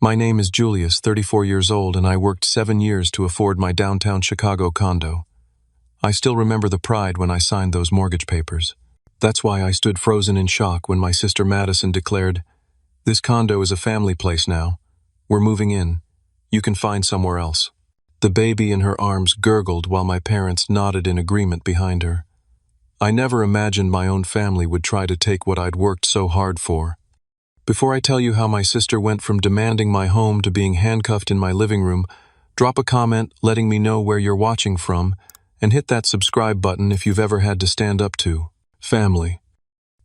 My name is Julius, 34 years old, and I worked 7 years to afford my downtown Chicago condo. I still remember the pride when I signed those mortgage papers. That's why I stood frozen in shock when my sister Madison declared, "This condo is a family place now. We're moving in. You can find somewhere else." The baby in her arms gurgled while my parents nodded in agreement behind her. I never imagined my own family would try to take what I'd worked so hard for. Before I tell you how my sister went from demanding my home to being handcuffed in my living room, drop a comment letting me know where you're watching from, and hit that subscribe button if you've ever had to stand up to family.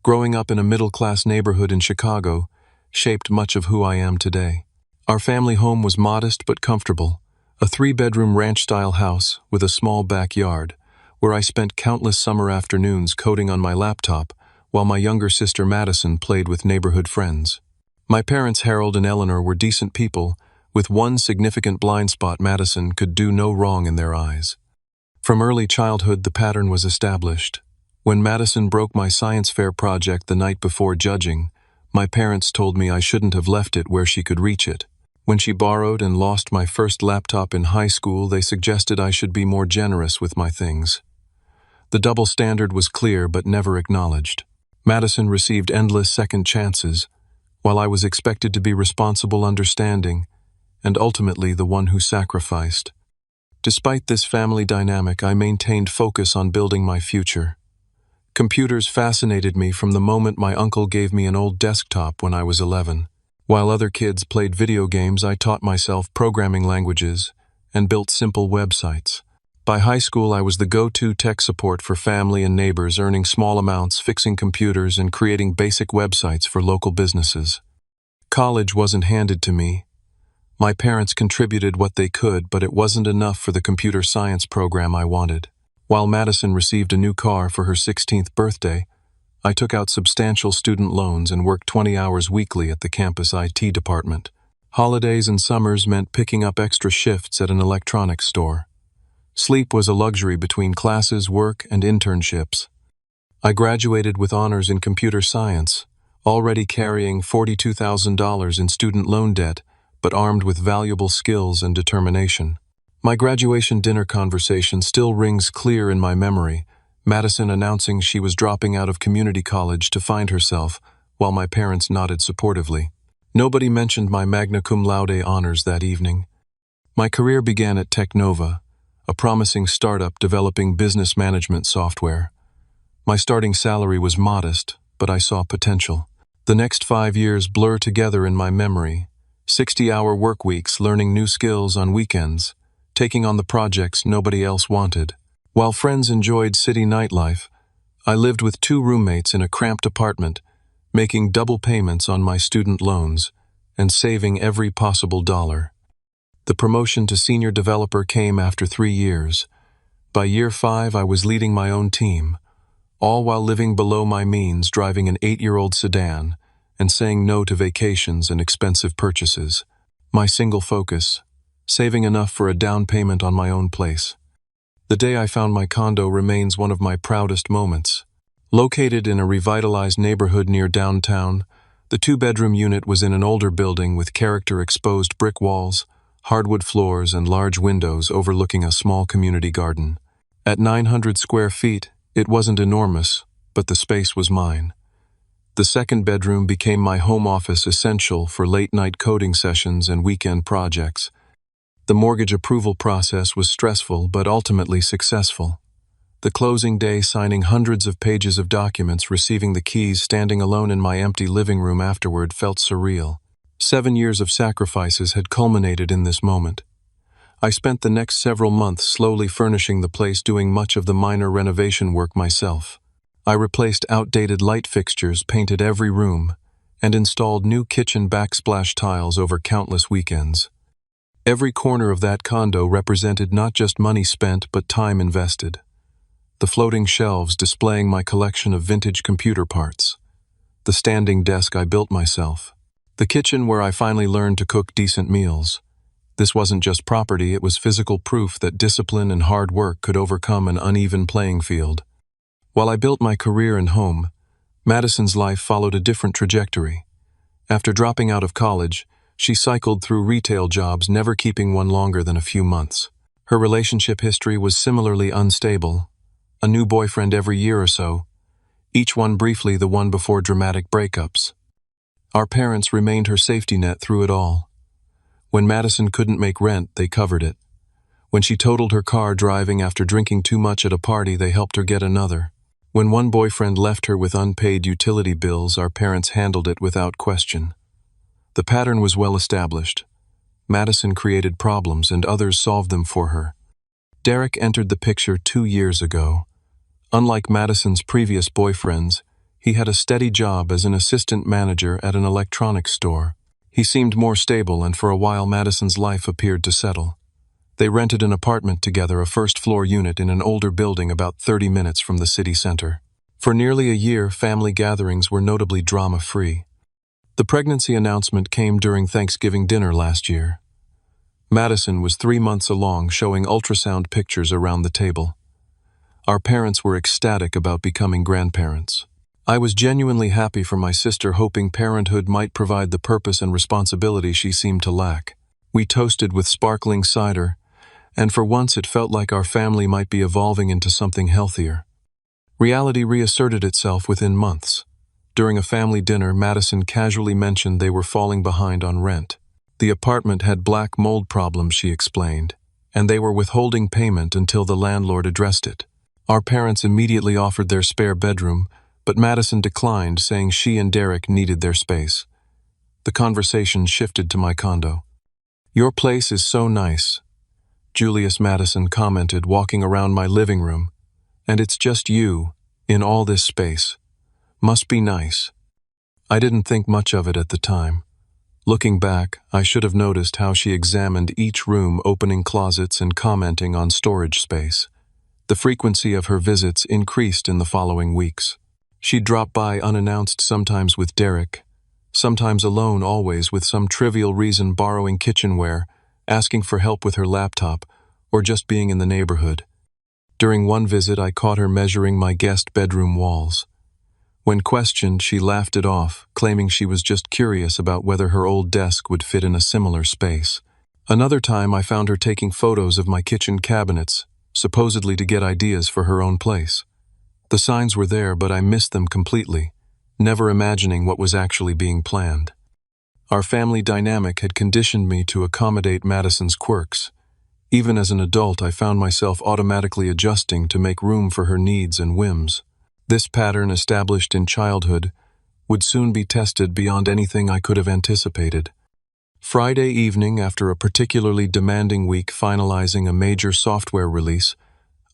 Growing up in a middle-class neighborhood in Chicago shaped much of who I am today. Our family home was modest but comfortable, a 3-bedroom ranch-style house with a small backyard, where I spent countless summer afternoons coding on my laptop while my younger sister Madison played with neighborhood friends. My parents Harold and Eleanor were decent people, with one significant blind spot: Madison could do no wrong in their eyes. From early childhood the pattern was established. When Madison broke my science fair project the night before judging, my parents told me I shouldn't have left it where she could reach it. When she borrowed and lost my first laptop in high school, they suggested I should be more generous with my things. The double standard was clear but never acknowledged. Madison received endless second chances, while I was expected to be responsible, understanding, and ultimately the one who sacrificed. Despite this family dynamic, I maintained focus on building my future. Computers fascinated me from the moment my uncle gave me an old desktop when I was 11. While other kids played video games, I taught myself programming languages and built simple websites. By high school, I was the go-to tech support for family and neighbors, earning small amounts, fixing computers, and creating basic websites for local businesses. College wasn't handed to me. My parents contributed what they could, but it wasn't enough for the computer science program I wanted. While Madison received a new car for her 16th birthday, I took out substantial student loans and worked 20 hours weekly at the campus IT department. Holidays and summers meant picking up extra shifts at an electronics store. Sleep was a luxury between classes, work, and internships. I graduated with honors in computer science, already carrying $42,000 in student loan debt, but armed with valuable skills and determination. My graduation dinner conversation still rings clear in my memory, Madison announcing she was dropping out of community college to find herself, while my parents nodded supportively. Nobody mentioned my magna cum laude honors that evening. My career began at Technova, a promising startup developing business management software. My starting salary was modest, but I saw potential. The next 5 years blur together in my memory. 60-hour work weeks, learning new skills on weekends, taking on the projects nobody else wanted. While friends enjoyed city nightlife, I lived with 2 roommates in a cramped apartment, making double payments on my student loans and saving every possible dollar. The promotion to senior developer came after 3 years. By year 5, I was leading my own team, all while living below my means, driving an 8-year-old sedan, and saying no to vacations and expensive purchases. My single focus: saving enough for a down payment on my own place. The day I found my condo remains one of my proudest moments. Located in a revitalized neighborhood near downtown, the 2-bedroom unit was in an older building with character-exposed brick walls, hardwood floors, and large windows overlooking a small community garden. At 900 square feet, it wasn't enormous, but the space was mine. The 2nd bedroom became my home office, essential for late-night coding sessions and weekend projects. The mortgage approval process was stressful but ultimately successful. The closing day, signing hundreds of pages of documents, receiving the keys, standing alone in my empty living room afterward, felt surreal. 7 years of sacrifices had culminated in this moment. I spent the next several months slowly furnishing the place, doing much of the minor renovation work myself. I replaced outdated light fixtures, painted every room, and installed new kitchen backsplash tiles over countless weekends. Every corner of that condo represented not just money spent but time invested. The floating shelves displaying my collection of vintage computer parts. The standing desk I built myself. The kitchen where I finally learned to cook decent meals. This wasn't just property, it was physical proof that discipline and hard work could overcome an uneven playing field. While I built my career and home, Madison's life followed a different trajectory. After dropping out of college, She cycled through retail jobs, never keeping one longer than a few months. Her relationship history was similarly unstable. A new boyfriend every year or so, each one briefly, the one before dramatic breakups. Our parents remained her safety net through it all. When Madison couldn't make rent, they covered it. When she totaled her car driving after drinking too much at a party, they helped her get another. When one boyfriend left her with unpaid utility bills, our parents handled it without question. The pattern was well established. Madison created problems and others solved them for her. Derek entered the picture 2 years ago. Unlike Madison's previous boyfriends, he had a steady job as an assistant manager at an electronics store. He seemed more stable, and for a while Madison's life appeared to settle. They rented an apartment together, a first-floor unit in an older building about 30 minutes from the city center. For nearly a year, family gatherings were notably drama-free. The pregnancy announcement came during Thanksgiving dinner last year. Madison was 3 months along, showing ultrasound pictures around the table. Our parents were ecstatic about becoming grandparents. I was genuinely happy for my sister, hoping parenthood might provide the purpose and responsibility she seemed to lack. We toasted with sparkling cider, and for once it felt like our family might be evolving into something healthier. Reality reasserted itself within months. During a family dinner, Madison casually mentioned they were falling behind on rent. The apartment had black mold problems, she explained, and they were withholding payment until the landlord addressed it. Our parents immediately offered their spare bedroom, but Madison declined, saying she and Derek needed their space. The conversation shifted to my condo. "Your place is so nice," Julius Madison commented, walking around my living room. "And it's just you, in all this space. Must be nice." I didn't think much of it at the time. Looking back, I should have noticed how she examined each room, opening closets and commenting on storage space. The frequency of her visits increased in the following weeks. She'd drop by unannounced, sometimes with Derek, sometimes alone, always with some trivial reason, borrowing kitchenware, asking for help with her laptop, or just being in the neighborhood. During one visit, I caught her measuring my guest bedroom walls. When questioned, she laughed it off, claiming she was just curious about whether her old desk would fit in a similar space. Another time, I found her taking photos of my kitchen cabinets, supposedly to get ideas for her own place. The signs were there, but I missed them completely, never imagining what was actually being planned. Our family dynamic had conditioned me to accommodate Madison's quirks. Even as an adult, I found myself automatically adjusting to make room for her needs and whims. This pattern, established in childhood, would soon be tested beyond anything I could have anticipated. Friday evening, after a particularly demanding week finalizing a major software release,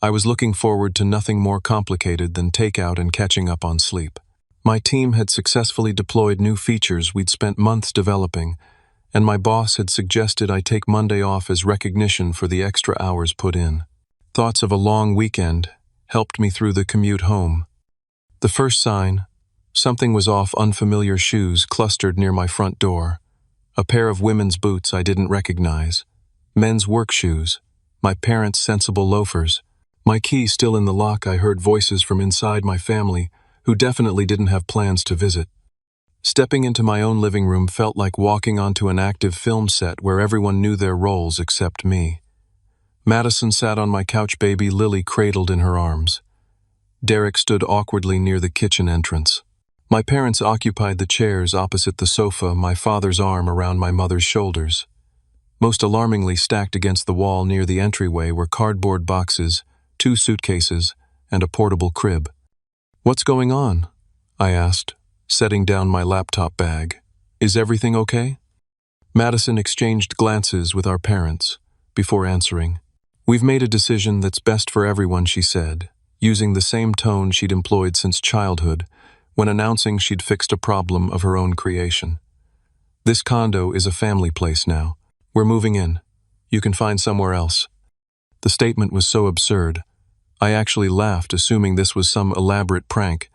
I was looking forward to nothing more complicated than takeout and catching up on sleep. My team had successfully deployed new features we'd spent months developing, and my boss had suggested I take Monday off as recognition for the extra hours put in. Thoughts of a long weekend helped me through the commute home. The first sign, something was off: unfamiliar shoes clustered near my front door, a pair of women's boots I didn't recognize, men's work shoes, my parents' sensible loafers. My key still in the lock, I heard voices from inside my family, who definitely didn't have plans to visit. Stepping into my own living room felt like walking onto an active film set where everyone knew their roles except me. Madison sat on my couch, baby Lily cradled in her arms. Derek stood awkwardly near the kitchen entrance. My parents occupied the chairs opposite the sofa, my father's arm around my mother's shoulders. Most alarmingly, stacked against the wall near the entryway were cardboard boxes, 2 suitcases, and a portable crib. "What's going on?" I asked, setting down my laptop bag. "Is everything okay?" Madison exchanged glances with our parents before answering. "We've made a decision that's best for everyone," she said, using the same tone she'd employed since childhood when announcing she'd fixed a problem of her own creation. "This condo is a family place now. We're moving in. You can find somewhere else." The statement was so absurd, I actually laughed, assuming this was some elaborate prank.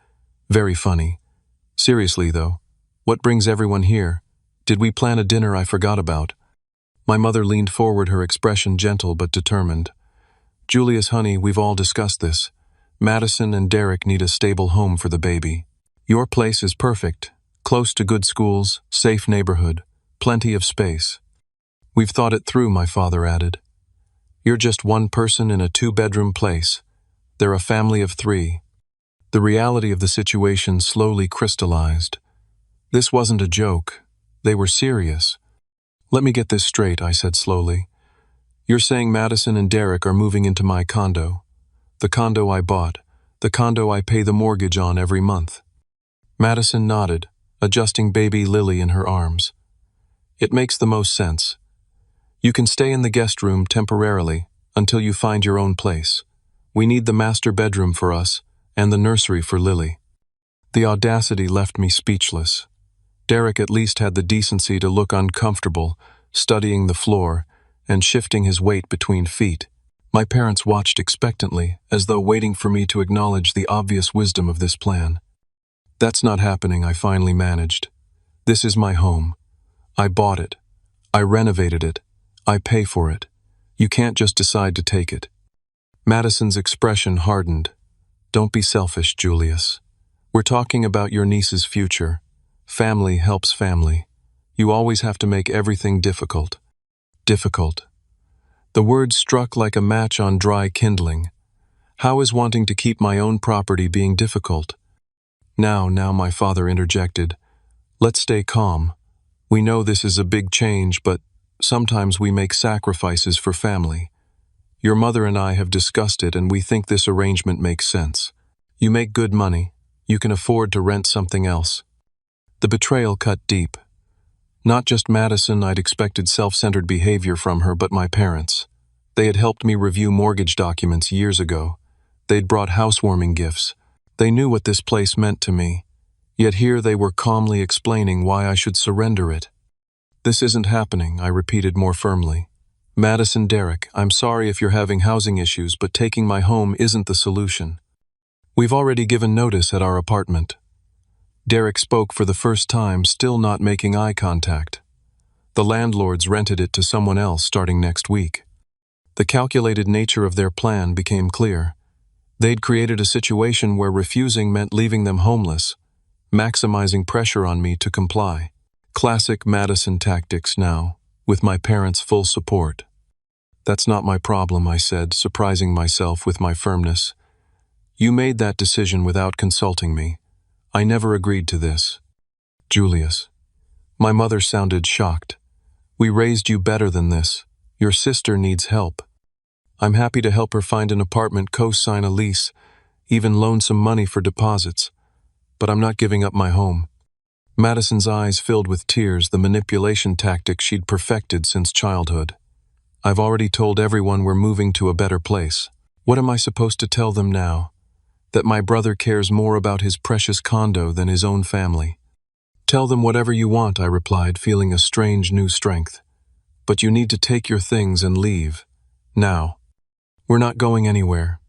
Very funny. Seriously, though, what brings everyone here? Did we plan a dinner I forgot about? My mother leaned forward, her expression gentle but determined. "Julius, honey, we've all discussed this. Madison and Derek need a stable home for the baby. Your place is perfect, close to good schools, safe neighborhood, Plenty of space. We've thought it through, my father added. You're just one person in a two-bedroom place. They're a family of three. The reality of the situation slowly crystallized. This wasn't a joke. They were serious. Let me get this straight, I said slowly. You're saying Madison and Derek are moving into my condo. The condo I bought. The condo I pay the mortgage on every month. Madison nodded, adjusting baby Lily in her arms. It makes the most sense. You can stay in the guest room temporarily until you find your own place. We need the master bedroom for us and the nursery for Lily. The audacity left me speechless. Derek at least had the decency to look uncomfortable, studying the floor and shifting his weight between feet. My parents watched expectantly, as though waiting for me to acknowledge the obvious wisdom of this plan. That's not happening, I finally managed. This is my home. I bought it. I renovated it. I pay for it. You can't just decide to take it. Madison's expression hardened. Don't be selfish, Julius. We're talking about your niece's future. Family helps family. You always have to make everything difficult. Difficult. The word struck like a match on dry kindling. How is wanting to keep my own property being difficult? Now, my father interjected. Let's stay calm. We know this is a big change, but sometimes we make sacrifices for family. Your mother and I have discussed it, and we think this arrangement makes sense. You make good money. You can afford to rent something else. The betrayal cut deep. Not just Madison, I'd expected self-centered behavior from her, but my parents. They had helped me review mortgage documents years ago. They'd brought housewarming gifts. They knew what this place meant to me. Yet here they were calmly explaining why I should surrender it. This isn't happening, I repeated more firmly. Madison, Derek, I'm sorry if you're having housing issues, but taking my home isn't the solution. We've already given notice at our apartment. Derek spoke for the first time, still not making eye contact. The landlords rented it to someone else starting next week. The calculated nature of their plan became clear. They'd created a situation where refusing meant leaving them homeless, maximizing pressure on me to comply. Classic Madison tactics now, with my parents' full support. That's not my problem, I said, surprising myself with my firmness. You made that decision without consulting me. I never agreed to this. Julius. My mother sounded shocked. We raised you better than this. Your sister needs help. I'm happy to help her find an apartment, co-sign a lease, even loan some money for deposits. But I'm not giving up my home. Madison's eyes filled with tears, the manipulation tactic she'd perfected since childhood. I've already told everyone we're moving to a better place. What am I supposed to tell them now? That my brother cares more about his precious condo than his own family. Tell them whatever you want, I replied, feeling a strange new strength. But you need to take your things and leave. Now. We're not going anywhere.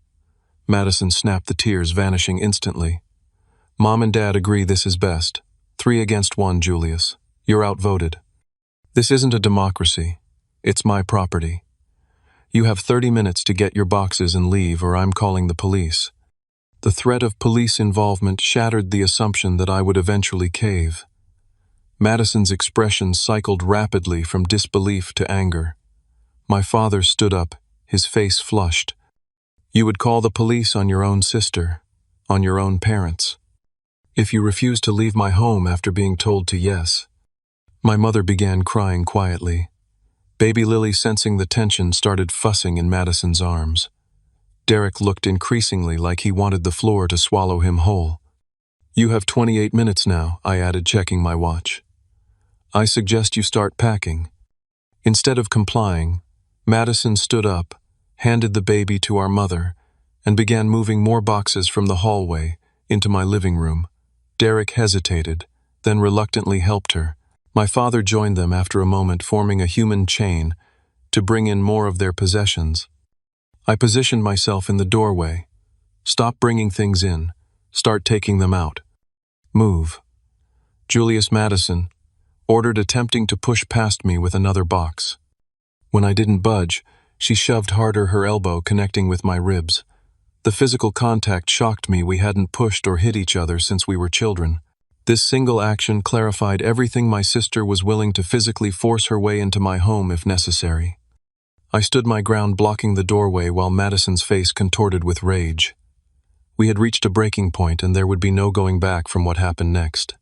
Madison snapped, the tears vanishing instantly. Mom and Dad agree this is best. 3 against 1, Julius. You're outvoted. This isn't a democracy. It's my property. You have 30 minutes to get your boxes and leave, or I'm calling the police. The threat of police involvement shattered the assumption that I would eventually cave. Madison's expression cycled rapidly from disbelief to anger. My father stood up, his face flushed. You would call the police on your own sister, on your own parents. If you refuse to leave my home after being told to yes. My mother began crying quietly. Baby Lily, sensing the tension, started fussing in Madison's arms. Derek looked increasingly like he wanted the floor to swallow him whole. You have 28 minutes now, I added, checking my watch. I suggest you start packing. Instead of complying, Madison stood up, handed the baby to our mother, and began moving more boxes from the hallway into my living room. Derek hesitated, then reluctantly helped her. My father joined them after a moment, forming a human chain to bring in more of their possessions. I positioned myself in the doorway. Stop bringing things in. Start taking them out. Move. Julius, Madison ordered, attempting to push past me with another box. When I didn't budge, she shoved harder, her elbow connecting with my ribs. The physical contact shocked me. We hadn't pushed or hit each other since we were children. This single action clarified everything. My sister was willing to physically force her way into my home if necessary. I stood my ground, blocking the doorway while Madison's face contorted with rage. We had reached a breaking point, and there would be no going back from what happened next.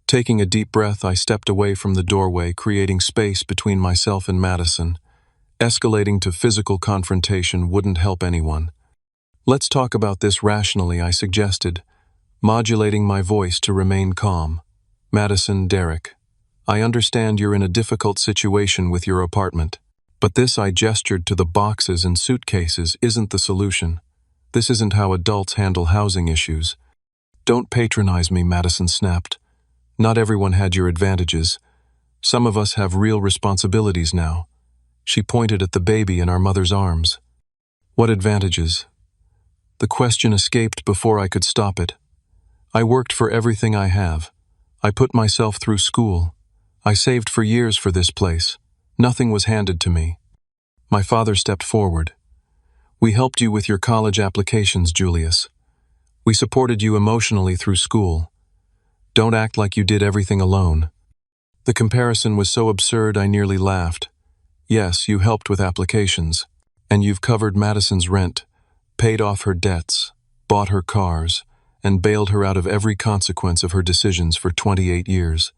Taking a deep breath, I stepped away from the doorway, creating space between myself and Madison. Escalating to physical confrontation wouldn't help anyone. "Let's talk about this rationally," I suggested, modulating my voice to remain calm. "Madison, Derek, I understand you're in a difficult situation with your apartment, but this," I gestured to the boxes and suitcases, "isn't the solution. This isn't how adults handle housing issues." "Don't patronize me," Madison snapped. "Not everyone had your advantages. Some of us have real responsibilities now." She pointed at the baby in our mother's arms. "What advantages?" The question escaped before I could stop it. "I worked for everything I have. I put myself through school. I saved for years for this place. Nothing was handed to me." My father stepped forward. "We helped you with your college applications, Julius. We supported you emotionally through school. Don't act like you did everything alone." The comparison was so absurd I nearly laughed. "Yes, you helped with applications. And you've covered Madison's rent, paid off her debts, bought her cars, and bailed her out of every consequence of her decisions for 28 years.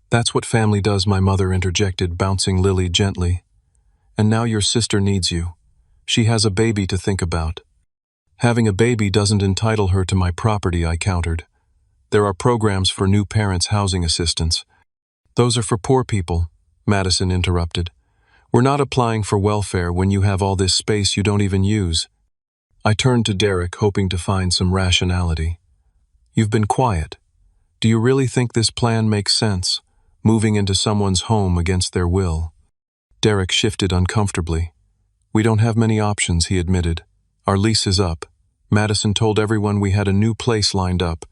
"That's what family does," my mother interjected, bouncing Lily gently. "And now your sister needs you. She has a baby to think about." "Having a baby doesn't entitle her to my property," I countered. "There are programs for new parents' housing assistance." "Those are for poor people," Madison interrupted. "We're not applying for welfare when you have all this space you don't even use." I turned to Derek, hoping to find some rationality. "You've been quiet. Do you really think this plan makes sense, moving into someone's home against their will?" Derek shifted uncomfortably. "We don't have many options," he admitted. "Our lease is up. Madison told everyone we had a new place lined up.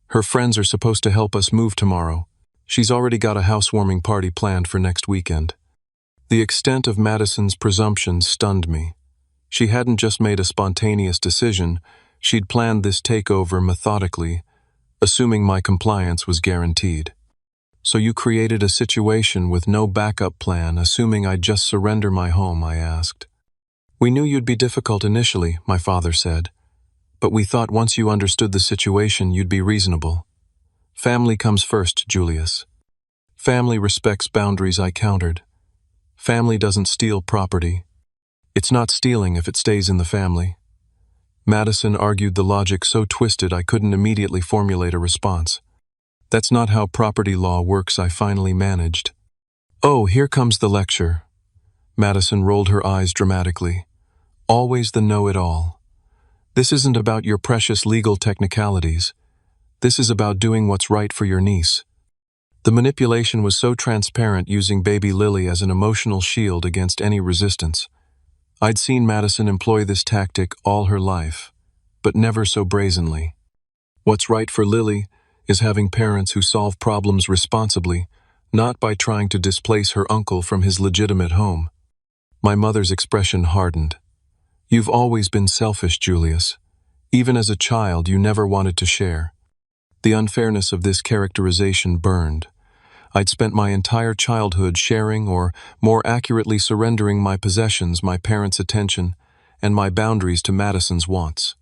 Her friends are supposed to help us move tomorrow. She's already got a housewarming party planned for next weekend." The extent of Madison's presumption stunned me. She hadn't just made a spontaneous decision, she'd planned this takeover methodically, assuming my compliance was guaranteed. "So you created a situation with no backup plan, assuming I'd just surrender my home?" I asked. "We knew you'd be difficult initially," my father said, "but we thought once you understood the situation you'd be reasonable. Family comes first, Julius." "Family respects boundaries," I countered. "Family doesn't steal property. It's not stealing if it stays in the family." Madison argued the logic so twisted I couldn't immediately formulate a response. "That's not how property law works," I finally managed. "Oh, here comes the lecture." Madison rolled her eyes dramatically. "Always the know-it-all. This isn't about your precious legal technicalities. This is about doing what's right for your niece." The manipulation was so transparent, using baby Lily as an emotional shield against any resistance. I'd seen Madison employ this tactic all her life, but never so brazenly. What's right for Lily is having parents who solve problems responsibly, not by trying to displace her uncle from his legitimate home. My mother's expression hardened. "You've always been selfish, Julius. Even as a child, you never wanted to share." The unfairness of this characterization burned. I'd spent my entire childhood sharing, or more accurately surrendering, my possessions, my parents' attention, and my boundaries to Madison's wants.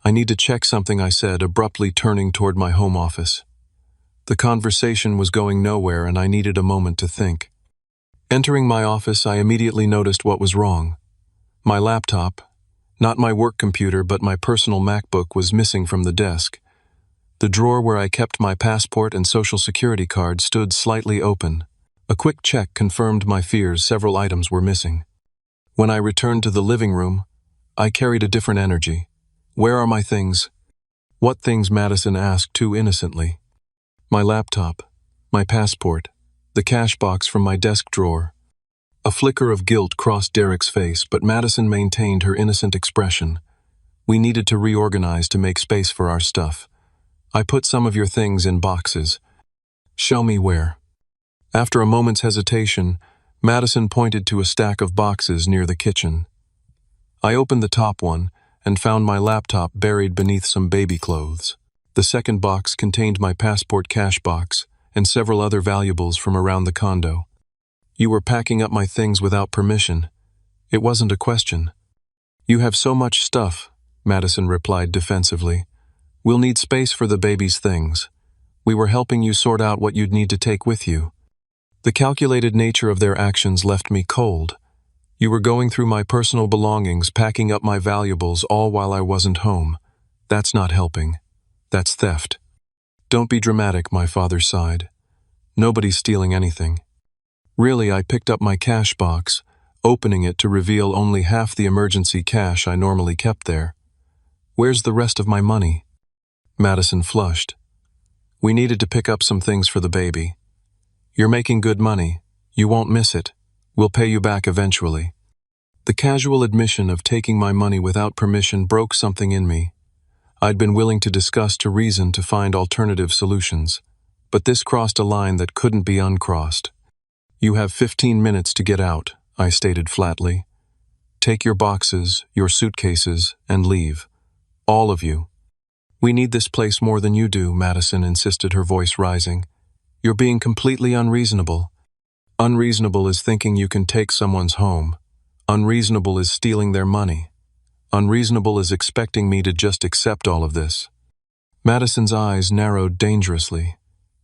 "I need to check something," I said, abruptly turning toward my home office. The conversation was going nowhere, and I needed a moment to think. Entering my office, I immediately noticed what was wrong. My laptop, not my work computer but my personal MacBook, was missing from the desk. The drawer where I kept my passport and social security card stood slightly open. A quick check confirmed my fears. Several items were missing. When I returned to the living room, I carried a different energy. "Where are my things?" "What things?" Madison asked too innocently. "My laptop, my passport, the cash box from my desk drawer." A flicker of guilt crossed Derek's face, but Madison maintained her innocent expression. "We needed to reorganize to make space for our stuff. I put some of your things in boxes." "Show me where." After a moment's hesitation, Madison pointed to a stack of boxes near the kitchen. I opened the top one and found my laptop buried beneath some baby clothes. The second box contained my passport cash box and several other valuables from around the condo. You were packing up my things without permission. It wasn't a question. You have so much stuff, Madison replied defensively. We'll need space for the baby's things. We were helping you sort out what you'd need to take with you. The calculated nature of their actions left me cold. You were going through my personal belongings, packing up my valuables, all while I wasn't home. That's not helping. That's theft. Don't be dramatic, my father sighed. Nobody's stealing anything. Really, I picked up my cash box, opening it to reveal only half the emergency cash I normally kept there. Where's the rest of my money? Madison flushed. We needed to pick up some things for the baby. You're making good money. You won't miss it. We'll pay you back eventually. The casual admission of taking my money without permission broke something in me. I'd been willing to discuss, to reason, to find alternative solutions. But this crossed a line that couldn't be uncrossed. You have 15 minutes to get out, I stated flatly. Take your boxes, your suitcases, and leave. All of you. We need this place more than you do, Madison insisted, her voice rising. You're being completely unreasonable. Unreasonable is thinking you can take someone's home. Unreasonable is stealing their money. Unreasonable is expecting me to just accept all of this. Madison's eyes narrowed dangerously.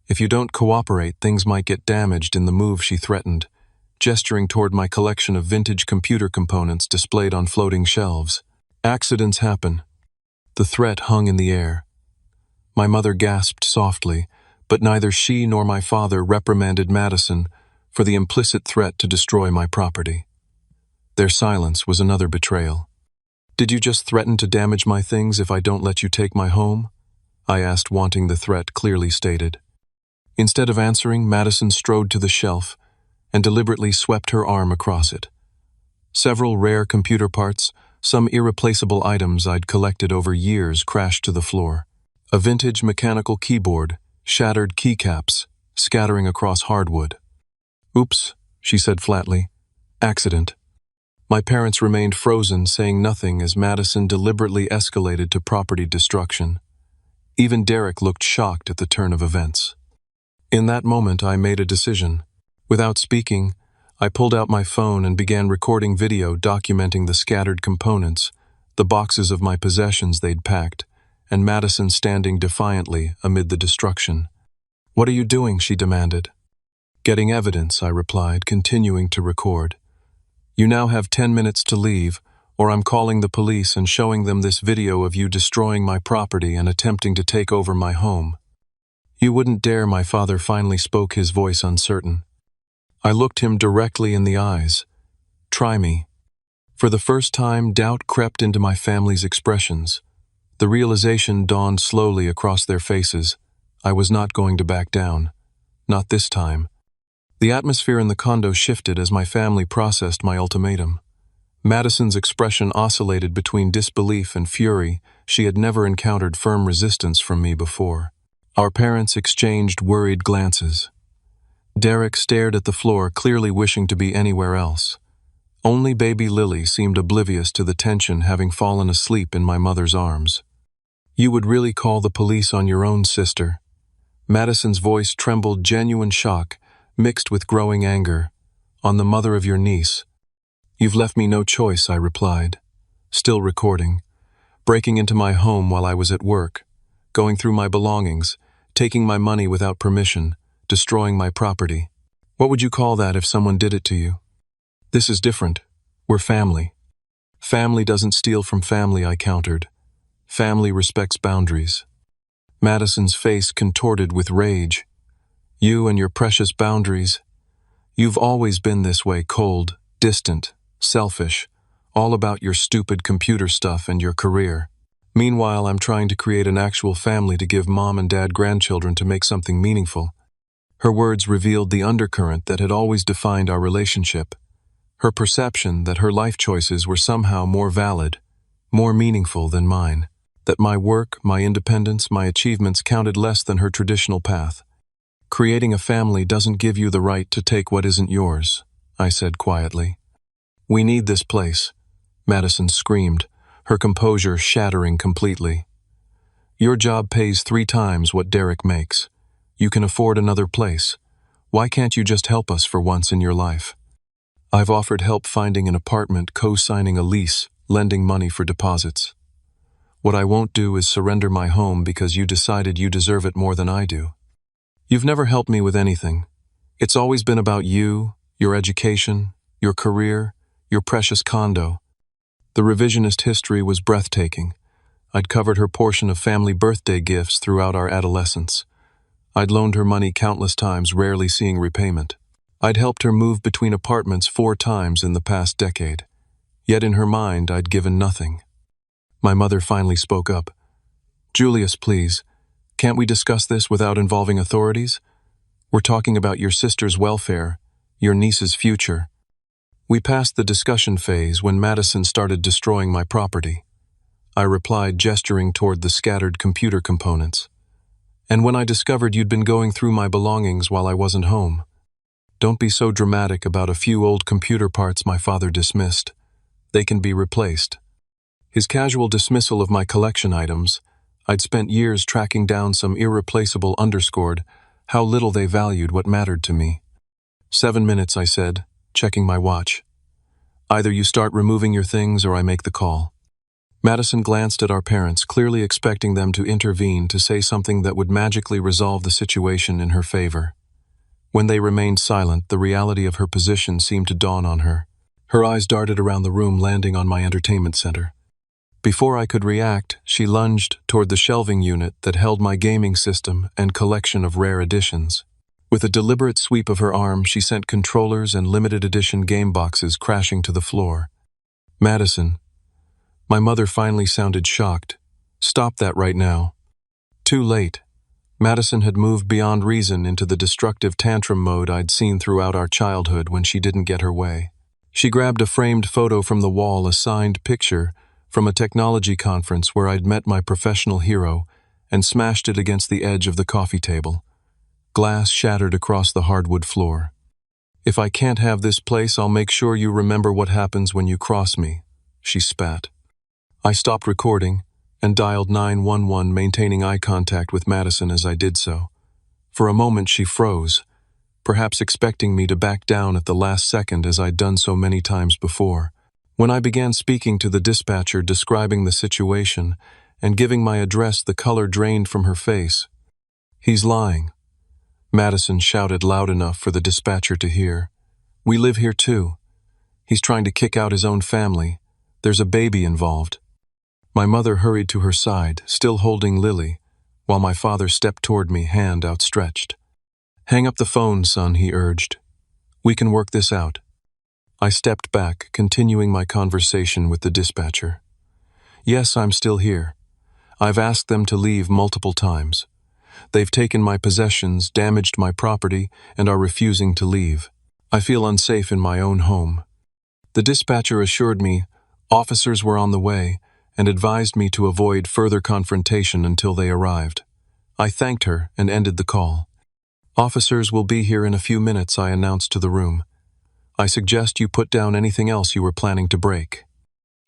If you don't cooperate, things might get damaged in the move, she threatened, gesturing toward my collection of vintage computer components displayed on floating shelves. Accidents happen. The threat hung in the air. My mother gasped softly, but neither she nor my father reprimanded Madison for the implicit threat to destroy my property. Their silence was another betrayal. Did you just threaten to damage my things if I don't let you take my home? I asked, wanting the threat clearly stated. Instead of answering, Madison strode to the shelf and deliberately swept her arm across it. Several rare computer parts, some irreplaceable items I'd collected over years, crashed to the floor. A vintage mechanical keyboard, shattered keycaps, scattering across hardwood. Oops, she said flatly. Accident. My parents remained frozen, saying nothing as Madison deliberately escalated to property destruction. Even Derek looked shocked at the turn of events. In that moment, I made a decision. Without speaking, I pulled out my phone and began recording video documenting the scattered components, the boxes of my possessions they'd packed, and Madison standing defiantly amid the destruction. What are you doing? She demanded. Getting evidence, I replied, continuing to record. You now have 10 minutes to leave, or I'm calling the police and showing them this video of you destroying my property and attempting to take over my home. You wouldn't dare, my father finally spoke, his voice uncertain. I looked him directly in the eyes. Try me. For the first time, doubt crept into my family's expressions. The realization dawned slowly across their faces. I was not going to back down. Not this time. The atmosphere in the condo shifted as my family processed my ultimatum. Madison's expression oscillated between disbelief and fury. She had never encountered firm resistance from me before. Our parents exchanged worried glances. Derek stared at the floor, clearly wishing to be anywhere else. Only baby Lily seemed oblivious to the tension, having fallen asleep in my mother's arms. You would really call the police on your own sister? Madison's voice trembled, genuine shock, mixed with growing anger. On the mother of your niece. You've left me no choice, I replied. Still recording. Breaking into my home while I was at work. Going through my belongings. Taking my money without permission. Destroying my property. What would you call that if someone did it to you? This is different. We're family. Family doesn't steal from family, I countered. Family respects boundaries. Madison's face contorted with rage. You and your precious boundaries. You've always been this way, cold, distant, selfish, all about your stupid computer stuff and your career. Meanwhile, I'm trying to create an actual family to give mom and dad grandchildren, to make something meaningful. Her words revealed the undercurrent that had always defined our relationship. Her perception that her life choices were somehow more valid, more meaningful than mine. That my work, my independence, my achievements counted less than her traditional path. Creating a family doesn't give you the right to take what isn't yours, I said quietly. We need this place, Madison screamed, her composure shattering completely. Your job pays 3 times what Derek makes. You can afford another place. Why can't you just help us for once in your life? I've offered help finding an apartment, co-signing a lease, lending money for deposits. What I won't do is surrender my home because you decided you deserve it more than I do. You've never helped me with anything. It's always been about you, your education, your career, your precious condo. The revisionist history was breathtaking. I'd covered her portion of family birthday gifts throughout our adolescence. I'd loaned her money countless times, rarely seeing repayment. I'd helped her move between apartments 4 times in the past decade. Yet in her mind, I'd given nothing. My mother finally spoke up. "Julius, please, can't we discuss this without involving authorities? We're talking about your sister's welfare, your niece's future." We passed the discussion phase when Madison started destroying my property. I replied, gesturing toward the scattered computer components. "And when I discovered you'd been going through my belongings while I wasn't home." "Don't be so dramatic about a few old computer parts my father dismissed. They can be replaced." His casual dismissal of my collection items, I'd spent years tracking down some irreplaceable, underscored how little they valued what mattered to me. 7 minutes, I said, checking my watch. "Either you start removing your things or I make the call." Madison glanced at our parents, clearly expecting them to intervene to say something that would magically resolve the situation in her favor. When they remained silent, the reality of her position seemed to dawn on her. Her eyes darted around the room, landing on my entertainment center. Before I could react, she lunged toward the shelving unit that held my gaming system and collection of rare editions. With a deliberate sweep of her arm, she sent controllers and limited edition game boxes crashing to the floor. "Madison." My mother finally sounded shocked. "Stop that right now." Too late. Madison had moved beyond reason into the destructive tantrum mode I'd seen throughout our childhood when she didn't get her way. She grabbed a framed photo from the wall, a signed picture from a technology conference where I'd met my professional hero, and smashed it against the edge of the coffee table. Glass shattered across the hardwood floor. "If I can't have this place, I'll make sure you remember what happens when you cross me," she spat. I stopped recording and dialed 911, maintaining eye contact with Madison as I did so. For a moment she froze, perhaps expecting me to back down at the last second as I'd done so many times before. When I began speaking to the dispatcher, describing the situation and giving my address, the color drained from her face. "He's lying," Madison shouted loud enough for the dispatcher to hear. "We live here too. He's trying to kick out his own family. There's a baby involved." My mother hurried to her side, still holding Lily, while my father stepped toward me, hand outstretched. "Hang up the phone, son," he urged. "We can work this out." I stepped back, continuing my conversation with the dispatcher. "Yes, I'm still here. I've asked them to leave multiple times. They've taken my possessions, damaged my property, and are refusing to leave. I feel unsafe in my own home." The dispatcher assured me officers were on the way and advised me to avoid further confrontation until they arrived. I thanked her and ended the call. "Officers will be here in a few minutes," I announced to the room. "I suggest you put down anything else you were planning to break."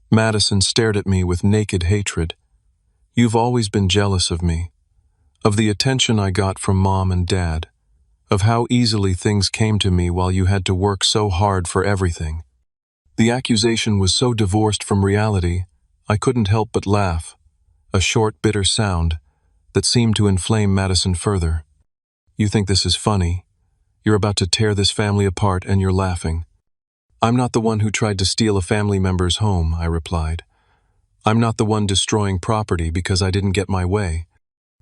Madison stared at me with naked hatred. "You've always been jealous of me, of the attention I got from Mom and Dad, of how easily things came to me while you had to work so hard for everything." The accusation was so divorced from reality, I couldn't help but laugh, a short, bitter sound that seemed to inflame Madison further. "You think this is funny? You're about to tear this family apart and you're laughing." "I'm not the one who tried to steal a family member's home," I replied. "I'm not the one destroying property because I didn't get my way.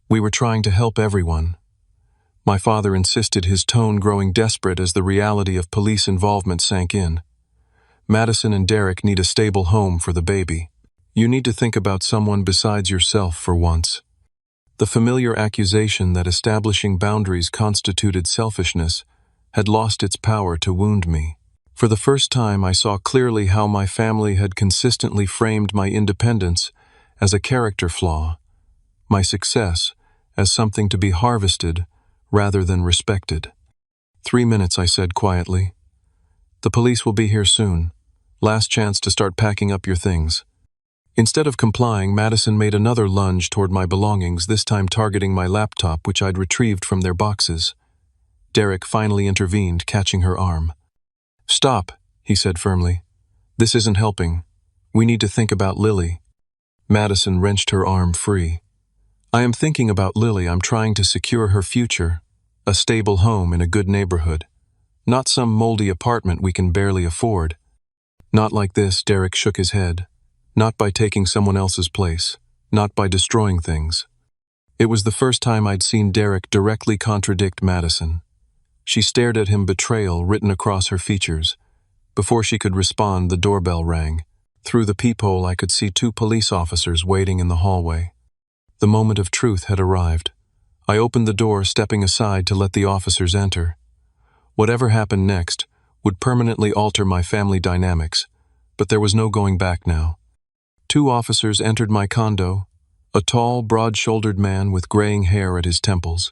We were trying to help everyone." My father insisted, his tone growing desperate as the reality of police involvement sank in. "Madison and Derek need a stable home for the baby. You need to think about someone besides yourself for once." The familiar accusation that establishing boundaries constituted selfishness had lost its power to wound me. For the first time, I saw clearly how my family had consistently framed my independence as a character flaw, my success as something to be harvested rather than respected. 3 minutes, I said quietly. "The police will be here soon. Last chance to start packing up your things." Instead of complying, Madison made another lunge toward my belongings, this time targeting my laptop, which I'd retrieved from their boxes. Derek finally intervened, catching her arm. "Stop," he said firmly. "This isn't helping. We need to think about Lily." Madison wrenched her arm free. "I am thinking about Lily. I'm trying to secure her future, a stable home in a good neighborhood, not some moldy apartment we can barely afford." "Not like this," Derek shook his head. "Not by taking someone else's place, not by destroying things." It was the first time I'd seen Derek directly contradict Madison. She stared at him, betrayal written across her features. Before she could respond, the doorbell rang. Through the peephole, I could see 2 police officers waiting in the hallway. The moment of truth had arrived. I opened the door, stepping aside to let the officers enter. Whatever happened next would permanently alter my family dynamics, but there was no going back now. 2 officers entered my condo, a tall, broad-shouldered man with graying hair at his temples,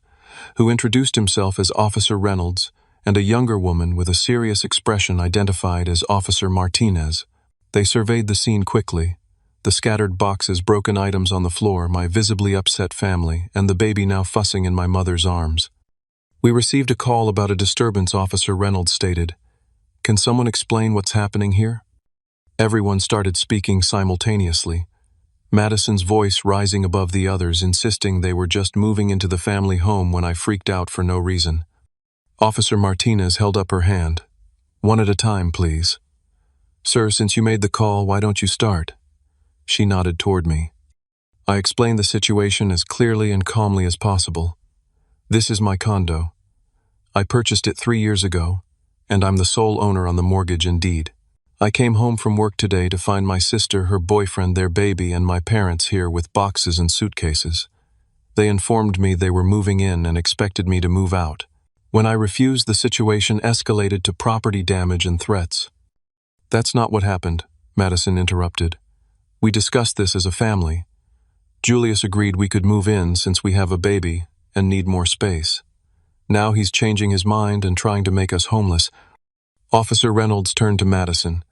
who introduced himself as Officer Reynolds, and a younger woman with a serious expression identified as Officer Martinez. They surveyed the scene quickly, the scattered boxes, broken items on the floor, my visibly upset family, and the baby now fussing in my mother's arms. "We received a call about a disturbance," Officer Reynolds stated. "Can someone explain what's happening here?" Everyone started speaking simultaneously, Madison's voice rising above the others, insisting they were just moving into the family home when I freaked out for no reason. Officer Martinez held up her hand. "One at a time, please." "Sir, since you made the call, why don't you start?" She nodded toward me. I explained the situation as clearly and calmly as possible. "This is my condo. I purchased it 3 years ago, and I'm the sole owner on the mortgage and deed. I came home from work today to find my sister, her boyfriend, their baby, and my parents here with boxes and suitcases. They informed me they were moving in and expected me to move out. When I refused, the situation escalated to property damage and threats." "That's not what happened," Madison interrupted. "We discussed this as a family. Julius agreed we could move in since we have a baby and need more space. Now he's changing his mind and trying to make us homeless." Officer Reynolds turned to Madison.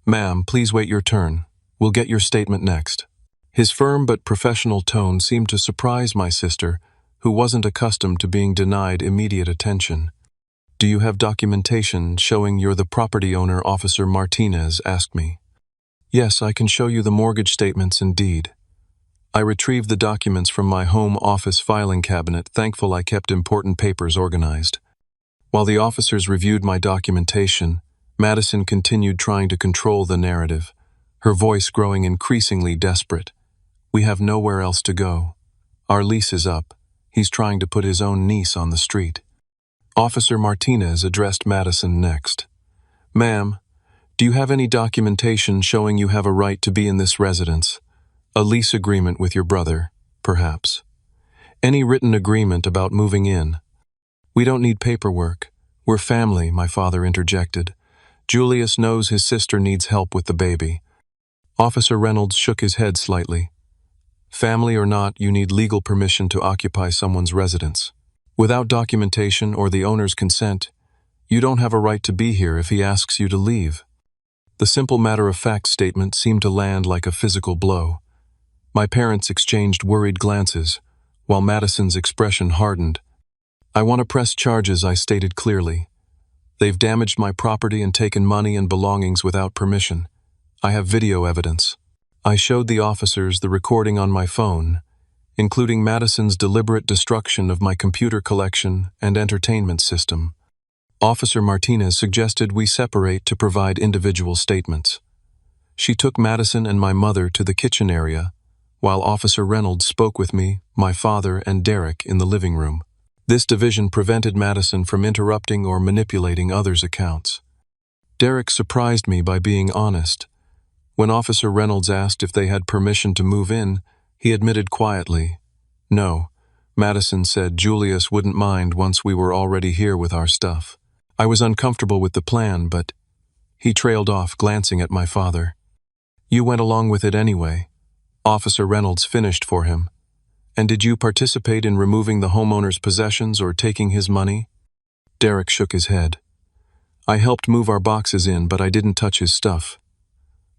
"Ma'am, please wait your turn. We'll get your statement next." His firm but professional tone seemed to surprise my sister, who wasn't accustomed to being denied immediate attention. "Do you have documentation showing you're the property owner?" Officer Martinez asked me. "Yes, I can show you the mortgage statements and deed." I retrieved the documents from my home office filing cabinet, thankful I kept important papers organized. While the officers reviewed my documentation, Madison continued trying to control the narrative, her voice growing increasingly desperate. "We have nowhere else to go. Our lease is up. He's trying to put his own niece on the street." Officer Martinez addressed Madison next. "Ma'am, do you have any documentation showing you have a right to be in this residence? A lease agreement with your brother, perhaps? Any written agreement about moving in?" "We don't need paperwork. We're family," my father interjected. "Julius knows his sister needs help with the baby." Officer Reynolds shook his head slightly. "Family or not, you need legal permission to occupy someone's residence. Without documentation or the owner's consent, you don't have a right to be here if he asks you to leave." The simple matter-of-fact statement seemed to land like a physical blow. My parents exchanged worried glances, while Madison's expression hardened. "I want to press charges," I stated clearly. "They've damaged my property and taken money and belongings without permission. I have video evidence." I showed the officers the recording on my phone, including Madison's deliberate destruction of my computer collection and entertainment system. Officer Martinez suggested we separate to provide individual statements. She took Madison and my mother to the kitchen area, while Officer Reynolds spoke with me, my father, and Derek in the living room. This division prevented Madison from interrupting or manipulating others' accounts. Derek surprised me by being honest. When Officer Reynolds asked if they had permission to move in, he admitted quietly, "No." Madison said Julius wouldn't mind once we were already here with our stuff. I was uncomfortable with the plan, but he trailed off, glancing at my father. "You went along with it anyway." Officer Reynolds finished for him. "And did you participate in removing the homeowner's possessions or taking his money?" Derek shook his head. "I helped move our boxes in, but I didn't touch his stuff."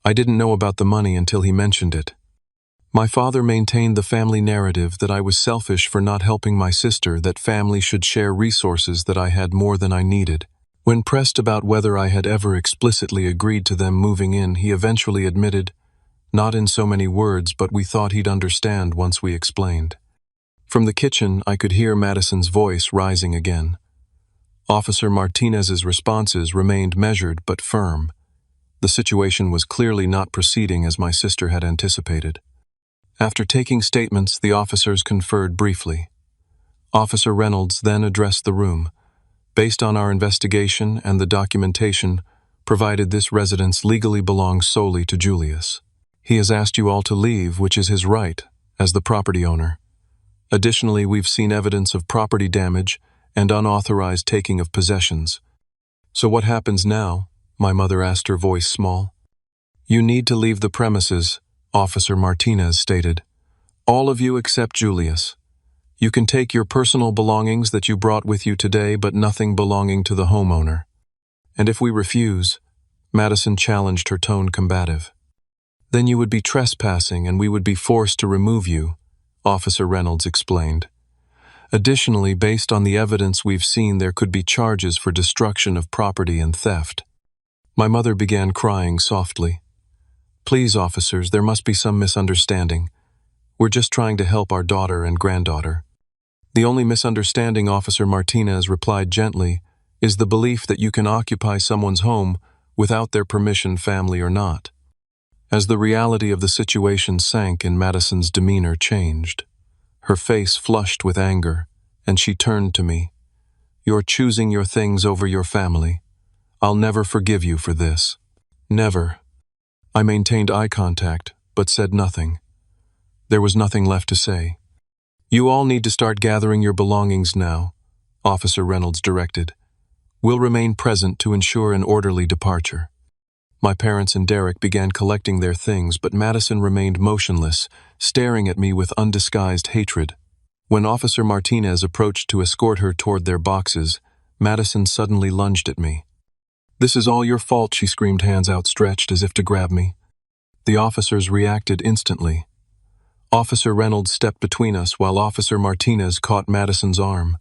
I didn't know about the money until he mentioned it. My father maintained the family narrative that I was selfish for not helping my sister, that family should share resources, that I had more than I needed. When pressed about whether I had ever explicitly agreed to them moving in, he eventually admitted, not in so many words, but we thought he'd understand once we explained. From the kitchen, I could hear Madison's voice rising again. Officer Martinez's responses remained measured but firm. The situation was clearly not proceeding as my sister had anticipated. After taking statements, the officers conferred briefly. Officer Reynolds then addressed the room. Based on our investigation and the documentation provided, this residence legally belongs solely to Julius. He has asked you all to leave, which is his right as the property owner. Additionally, we've seen evidence of property damage and unauthorized taking of possessions. So what happens now? My mother asked, her voice small. You need to leave the premises, Officer Martinez stated. All of you except Julius. You can take your personal belongings that you brought with you today, but nothing belonging to the homeowner. And if we refuse, Madison challenged, her tone combative. Then you would be trespassing and we would be forced to remove you, Officer Reynolds explained. Additionally, based on the evidence we've seen, there could be charges for destruction of property and theft. My mother began crying softly. Please, officers, there must be some misunderstanding. We're just trying to help our daughter and granddaughter. The only misunderstanding, Officer Martinez replied gently, is the belief that you can occupy someone's home without their permission, family or not. As the reality of the situation sank in, Madison's demeanor changed. Her face flushed with anger, and she turned to me. You're choosing your things over your family. I'll never forgive you for this. Never. I maintained eye contact, but said nothing. There was nothing left to say. You all need to start gathering your belongings now, Officer Reynolds directed. We'll remain present to ensure an orderly departure. My parents and Derek began collecting their things, but Madison remained motionless, staring at me with undisguised hatred. When Officer Martinez approached to escort her toward their boxes, Madison suddenly lunged at me. This is all your fault, she screamed, hands outstretched as if to grab me. The officers reacted instantly. Officer Reynolds stepped between us while Officer Martinez caught Madison's arm.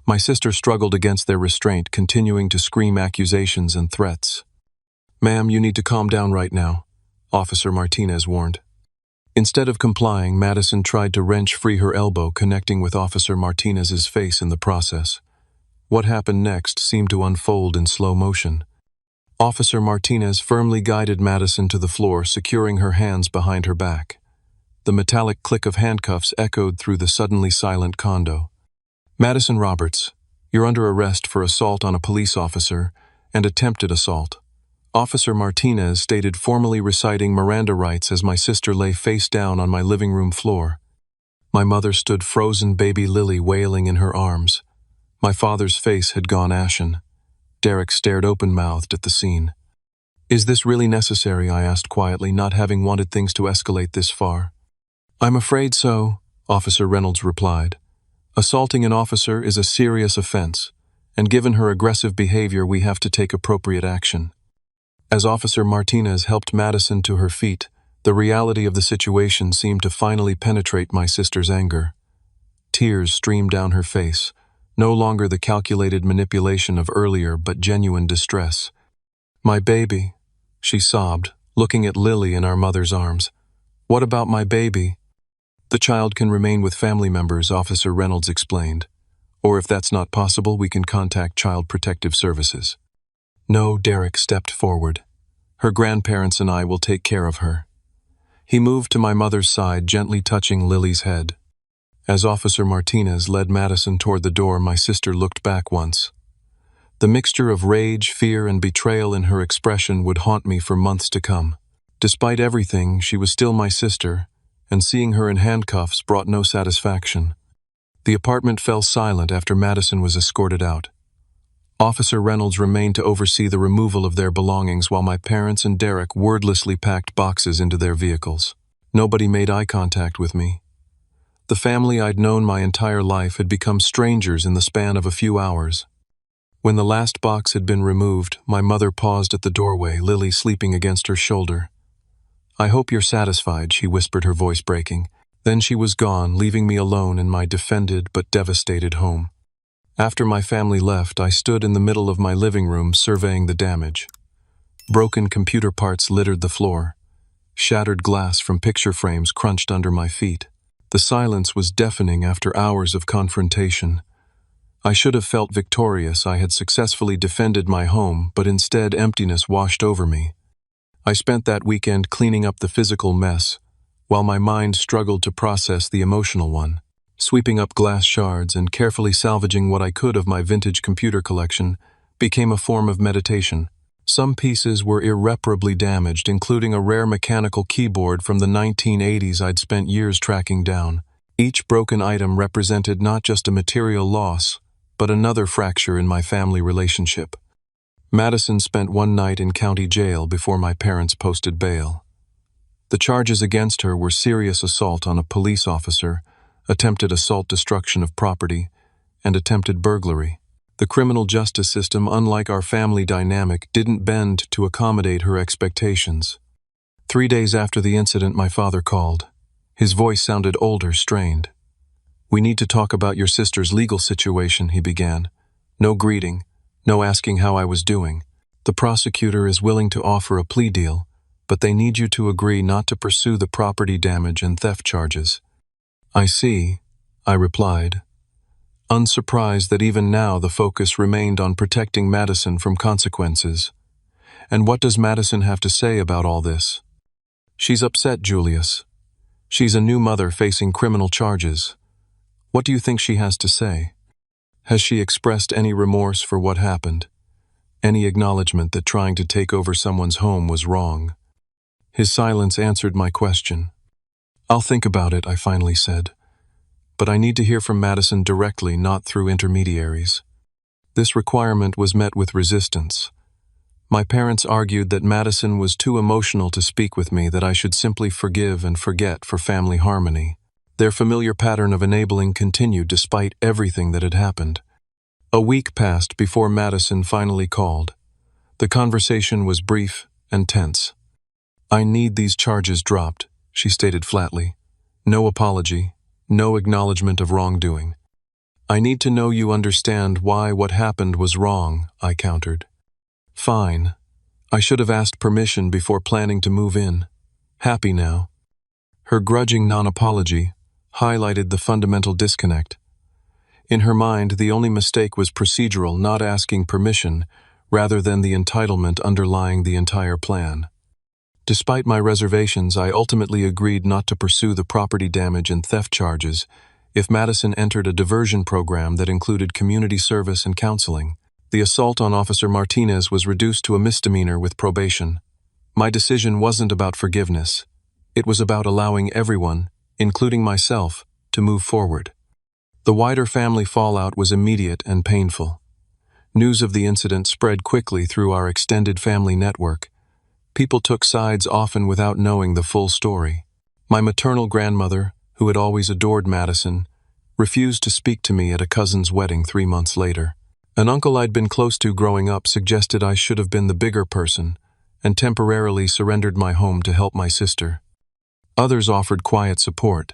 My sister struggled against their restraint, continuing to scream accusations and threats. Ma'am, you need to calm down right now, Officer Martinez warned. Instead of complying, Madison tried to wrench free her elbow, connecting with Officer Martinez's face in the process. What happened next seemed to unfold in slow motion. Officer Martinez firmly guided Madison to the floor, securing her hands behind her back. The metallic click of handcuffs echoed through the suddenly silent condo. Madison Roberts, you're under arrest for assault on a police officer and attempted assault, Officer Martinez stated, formally reciting Miranda rights as my sister lay face down on my living room floor. My mother stood frozen, baby Lily wailing in her arms. My father's face had gone ashen. Derek stared open-mouthed at the scene. Is this really necessary? I asked quietly, not having wanted things to escalate this far. I'm afraid so, Officer Reynolds replied. Assaulting an officer is a serious offense, and given her aggressive behavior, we have to take appropriate action. As Officer Martinez helped Madison to her feet, the reality of the situation seemed to finally penetrate my sister's anger. Tears streamed down her face, no longer the calculated manipulation of earlier, but genuine distress. My baby, she sobbed, looking at Lily in our mother's arms. What about my baby? The child can remain with family members, Officer Reynolds explained. Or if that's not possible, we can contact Child Protective Services. No, Derek stepped forward. Her grandparents and I will take care of her. He moved to my mother's side, gently touching Lily's head. As Officer Martinez led Madison toward the door, my sister looked back once. The mixture of rage, fear, and betrayal in her expression would haunt me for months to come. Despite everything, she was still my sister, and seeing her in handcuffs brought no satisfaction. The apartment fell silent after Madison was escorted out. Officer Reynolds remained to oversee the removal of their belongings while my parents and Derek wordlessly packed boxes into their vehicles. Nobody made eye contact with me. The family I'd known my entire life had become strangers in the span of a few hours. When the last box had been removed, my mother paused at the doorway, Lily sleeping against her shoulder. "I hope you're satisfied," she whispered, her voice breaking. Then she was gone, leaving me alone in my defended but devastated home. After my family left, I stood in the middle of my living room surveying the damage. Broken computer parts littered the floor. Shattered glass from picture frames crunched under my feet. The silence was deafening after hours of confrontation. I should have felt victorious. I had successfully defended my home, but instead emptiness washed over me. I spent that weekend cleaning up the physical mess, while my mind struggled to process the emotional one. Sweeping up glass shards and carefully salvaging what I could of my vintage computer collection became a form of meditation. Some pieces were irreparably damaged, including a rare mechanical keyboard from the 1980s I'd spent years tracking down. Each broken item represented not just a material loss, but another fracture in my family relationship. Madison spent one night in county jail before my parents posted bail. The charges against her were serious assault on a police officer, attempted assault, destruction of property, and attempted burglary. The criminal justice system, unlike our family dynamic, didn't bend to accommodate her expectations. 3 days after the incident, my father called. His voice sounded older, strained. "We need to talk about your sister's legal situation," he began. No greeting, no asking how I was doing. "The prosecutor is willing to offer a plea deal, but they need you to agree not to pursue the property damage and theft charges." "I see," I replied, unsurprised that even now the focus remained on protecting Madison from consequences. "And what does Madison have to say about all this?" "She's upset, Julius. She's a new mother facing criminal charges. What do you think she has to say? Has she expressed any remorse for what happened? Any acknowledgement that trying to take over someone's home was wrong?" His silence answered my question. "I'll think about it," I finally said. "But I need to hear from Madison directly, not through intermediaries." This requirement was met with resistance. My parents argued that Madison was too emotional to speak with me, that I should simply forgive and forget for family harmony. Their familiar pattern of enabling continued despite everything that had happened. A week passed before Madison finally called. The conversation was brief and tense. "I need these charges dropped," she stated flatly. "No apology. No acknowledgement of wrongdoing." "I need to know you understand why what happened was wrong," I countered. "Fine. I should have asked permission before planning to move in. Happy now." Her grudging non-apology highlighted the fundamental disconnect. In her mind, the only mistake was procedural, not asking permission, rather than the entitlement underlying the entire plan. Despite my reservations, I ultimately agreed not to pursue the property damage and theft charges if Madison entered a diversion program that included community service and counseling. The assault on Officer Martinez was reduced to a misdemeanor with probation. My decision wasn't about forgiveness. It was about allowing everyone, including myself, to move forward. The wider family fallout was immediate and painful. News of the incident spread quickly through our extended family network. People took sides, often without knowing the full story. My maternal grandmother, who had always adored Madison, refused to speak to me at a cousin's wedding 3 months later. An uncle I'd been close to growing up suggested I should have been the bigger person and temporarily surrendered my home to help my sister. Others offered quiet support.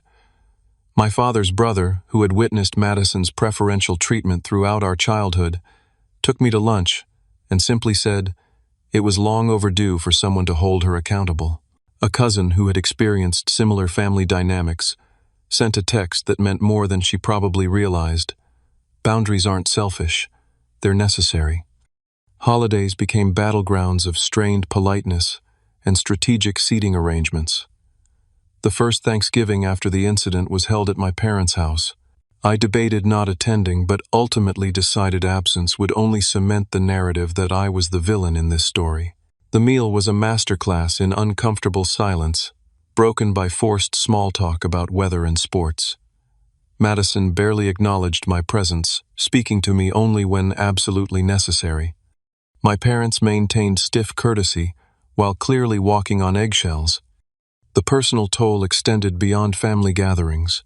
My father's brother, who had witnessed Madison's preferential treatment throughout our childhood, took me to lunch and simply said it was long overdue for someone to hold her accountable. A cousin who had experienced similar family dynamics sent a text that meant more than she probably realized. Boundaries aren't selfish, they're necessary. Holidays became battlegrounds of strained politeness and strategic seating arrangements. The first Thanksgiving after the incident was held at my parents' house. I debated not attending, but ultimately decided absence would only cement the narrative that I was the villain in this story. The meal was a masterclass in uncomfortable silence, broken by forced small talk about weather and sports. Madison barely acknowledged my presence, speaking to me only when absolutely necessary. My parents maintained stiff courtesy, while clearly walking on eggshells. The personal toll extended beyond family gatherings.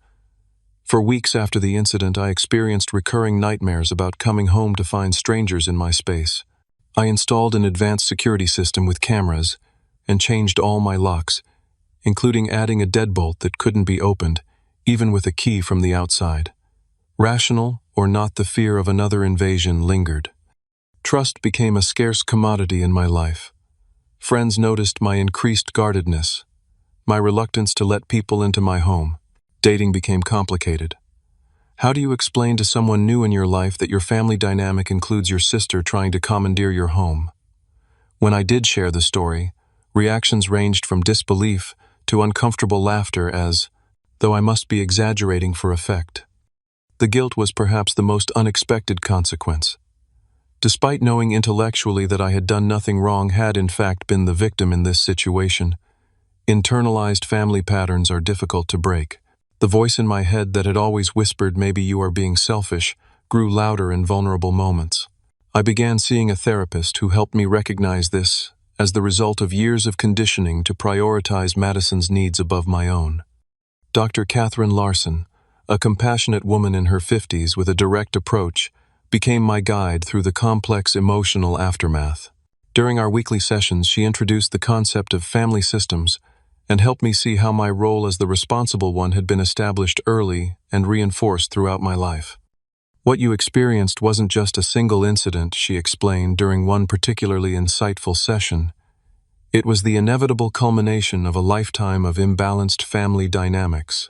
For weeks after the incident, I experienced recurring nightmares about coming home to find strangers in my space. I installed an advanced security system with cameras and changed all my locks, including adding a deadbolt that couldn't be opened, even with a key from the outside. Rational or not, the fear of another invasion lingered. Trust became a scarce commodity in my life. Friends noticed my increased guardedness, my reluctance to let people into my home. Dating became complicated. How do you explain to someone new in your life that your family dynamic includes your sister trying to commandeer your home? When I did share the story, reactions ranged from disbelief to uncomfortable laughter as though I must be exaggerating for effect. The guilt was perhaps the most unexpected consequence. Despite knowing intellectually that I had done nothing wrong, had in fact been the victim in this situation. Internalized family patterns are difficult to break. The voice in my head that had always whispered, "Maybe you are being selfish," grew louder in vulnerable moments. I began seeing a therapist who helped me recognize this as the result of years of conditioning to prioritize Madison's needs above my own. Dr. Catherine Larson, a compassionate woman in her 50s with a direct approach, became my guide through the complex emotional aftermath. During our weekly sessions, she introduced the concept of family systems and helped me see how my role as the responsible one had been established early and reinforced throughout my life. What you experienced wasn't just a single incident, she explained during one particularly insightful session. It was the inevitable culmination of a lifetime of imbalanced family dynamics.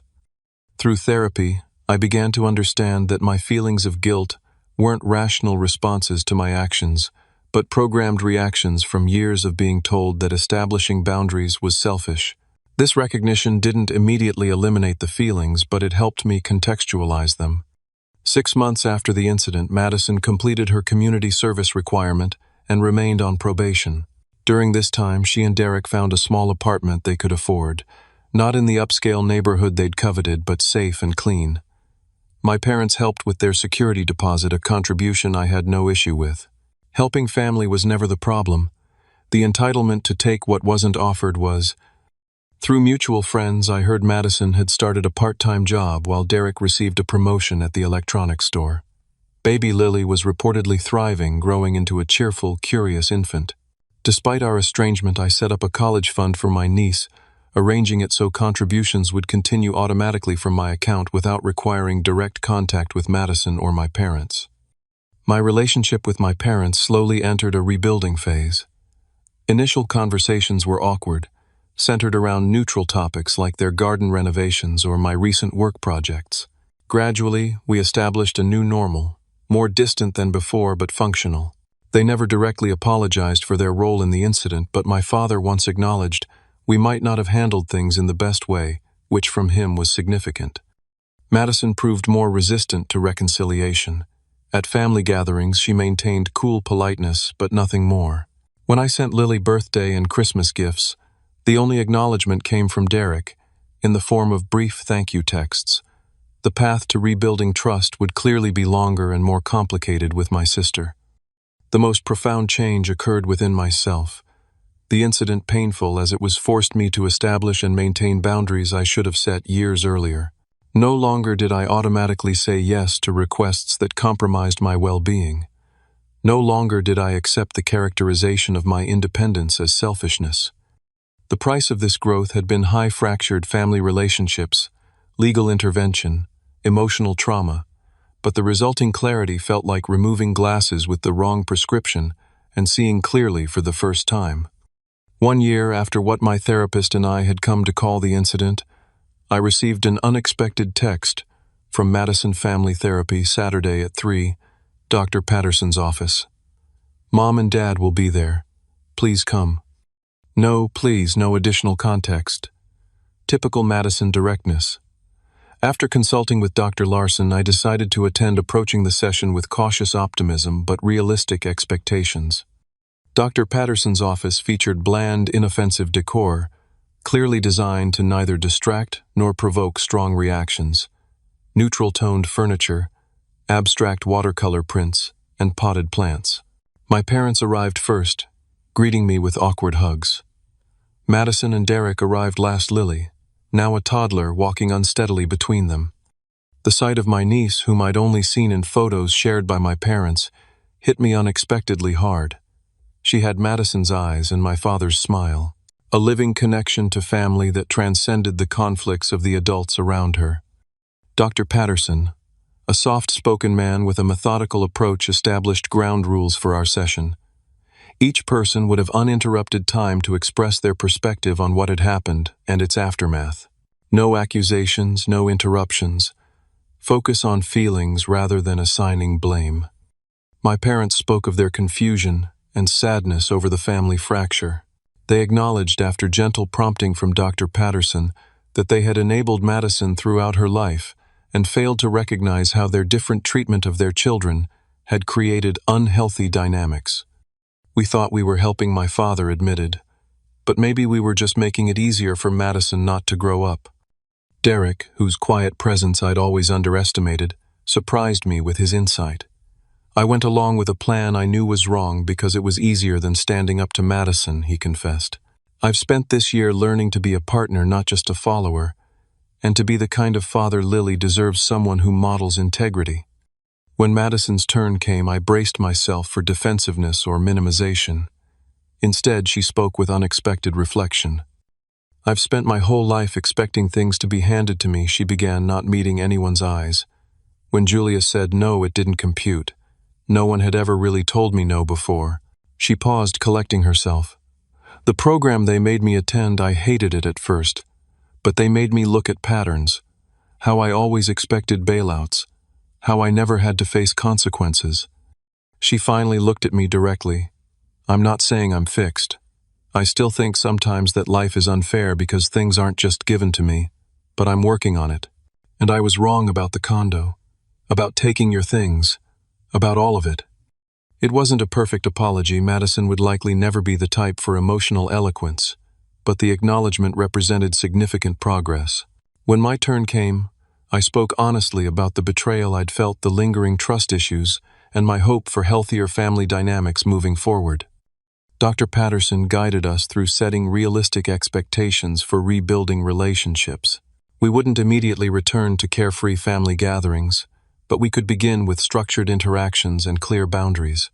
Through therapy, I began to understand that my feelings of guilt weren't rational responses to my actions, but programmed reactions from years of being told that establishing boundaries was selfish. This recognition didn't immediately eliminate the feelings, but it helped me contextualize them. 6 months after the incident, Madison completed her community service requirement and remained on probation. During this time, she and Derek found a small apartment they could afford, not in the upscale neighborhood they'd coveted, but safe and clean. My parents helped with their security deposit, a contribution I had no issue with. Helping family was never the problem. The entitlement to take what wasn't offered was. Through mutual friends, I heard Madison had started a part-time job while Derek received a promotion at the electronics store. Baby Lily was reportedly thriving, growing into a cheerful, curious infant. Despite our estrangement, I set up a college fund for my niece, arranging it so contributions would continue automatically from my account without requiring direct contact with Madison or my parents. My relationship with my parents slowly entered a rebuilding phase. Initial conversations were awkward, centered around neutral topics like their garden renovations or my recent work projects. Gradually, we established a new normal, more distant than before but functional. They never directly apologized for their role in the incident, but my father once acknowledged we might not have handled things in the best way, which from him was significant. Madison proved more resistant to reconciliation. At family gatherings, she maintained cool politeness, but nothing more. When I sent Lily birthday and Christmas gifts, the only acknowledgement came from Derek, in the form of brief thank you texts. The path to rebuilding trust would clearly be longer and more complicated with my sister. The most profound change occurred within myself. The incident, painful as it was, forced me to establish and maintain boundaries I should have set years earlier. No longer did I automatically say yes to requests that compromised my well-being. No longer did I accept the characterization of my independence as selfishness. The price of this growth had been high fractured family relationships, legal intervention, emotional trauma, but the resulting clarity felt like removing glasses with the wrong prescription and seeing clearly for the first time. 1 year after what my therapist and I had come to call the incident, I received an unexpected text from Madison Family Therapy, Saturday at 3, Dr. Patterson's office. "Mom and Dad will be there. Please come." No, please, no additional context. Typical Madison directness. After consulting with Dr. Larson, I decided to attend, approaching the session with cautious optimism but realistic expectations. Dr. Patterson's office featured bland, inoffensive decor, clearly designed to neither distract nor provoke strong reactions. Neutral-toned furniture, abstract watercolor prints, and potted plants. My parents arrived first, greeting me with awkward hugs. Madison and Derek arrived last. Lily, now a toddler, walking unsteadily between them. The sight of my niece, whom I'd only seen in photos shared by my parents, hit me unexpectedly hard. She had Madison's eyes and my father's smile. a living connection to family that transcended the conflicts of the adults around her. Dr. Patterson, a soft-spoken man with a methodical approach, established ground rules for our session. Each person would have uninterrupted time to express their perspective on what had happened and its aftermath. No accusations, no interruptions. Focus on feelings rather than assigning blame. My parents spoke of their confusion and sadness over the family fracture. They acknowledged, after gentle prompting from Dr. Patterson, that they had enabled Madison throughout her life and failed to recognize how their different treatment of their children had created unhealthy dynamics. We thought we were helping, my father admitted, but maybe we were just making it easier for Madison not to grow up. Derek, whose quiet presence I'd always underestimated, surprised me with his insight. I went along with a plan I knew was wrong because it was easier than standing up to Madison, he confessed. I've spent this year learning to be a partner, not just a follower, and to be the kind of father Lily deserves, someone who models integrity. When Madison's turn came, I braced myself for defensiveness or minimization. Instead, she spoke with unexpected reflection. I've spent my whole life expecting things to be handed to me, she began, not meeting anyone's eyes. When Julia said no, it didn't compute. No one had ever really told me no before. She paused, collecting herself. The program they made me attend, I hated it at first, but they made me look at patterns, how I always expected bailouts, how I never had to face consequences. She finally looked at me directly. I'm not saying I'm fixed. I still think sometimes that life is unfair because things aren't just given to me, but I'm working on it. And I was wrong about the condo, about taking your things, about all of it. It wasn't a perfect apology. Madison would likely never be the type for emotional eloquence, but the acknowledgement represented significant progress. When my turn came, I spoke honestly about the betrayal I'd felt, the lingering trust issues, and my hope for healthier family dynamics moving forward. Dr. Patterson guided us through setting realistic expectations for rebuilding relationships. We wouldn't immediately return to carefree family gatherings, but we could begin with structured interactions and clear boundaries.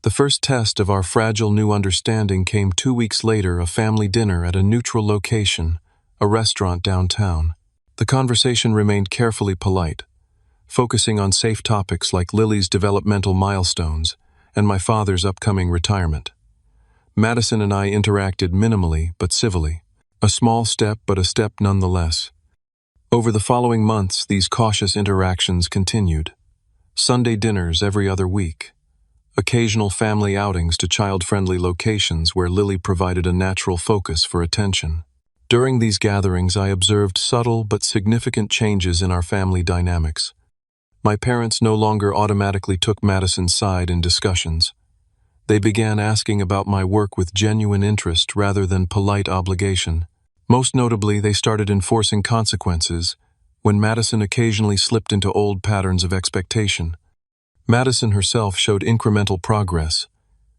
The first test of our fragile new understanding came 2 weeks later, a family dinner at a neutral location, a restaurant downtown. The conversation remained carefully polite, focusing on safe topics like Lily's developmental milestones and my father's upcoming retirement. Madison and I interacted minimally but civilly, a small step but a step nonetheless. Over the following months, these cautious interactions continued. Sunday dinners every other week, occasional family outings to child-friendly locations where Lily provided a natural focus for attention. During these gatherings, I observed subtle but significant changes in our family dynamics. My parents no longer automatically took Madison's side in discussions. They began asking about my work with genuine interest rather than polite obligation. Most notably, they started enforcing consequences when Madison occasionally slipped into old patterns of expectation. Madison herself showed incremental progress.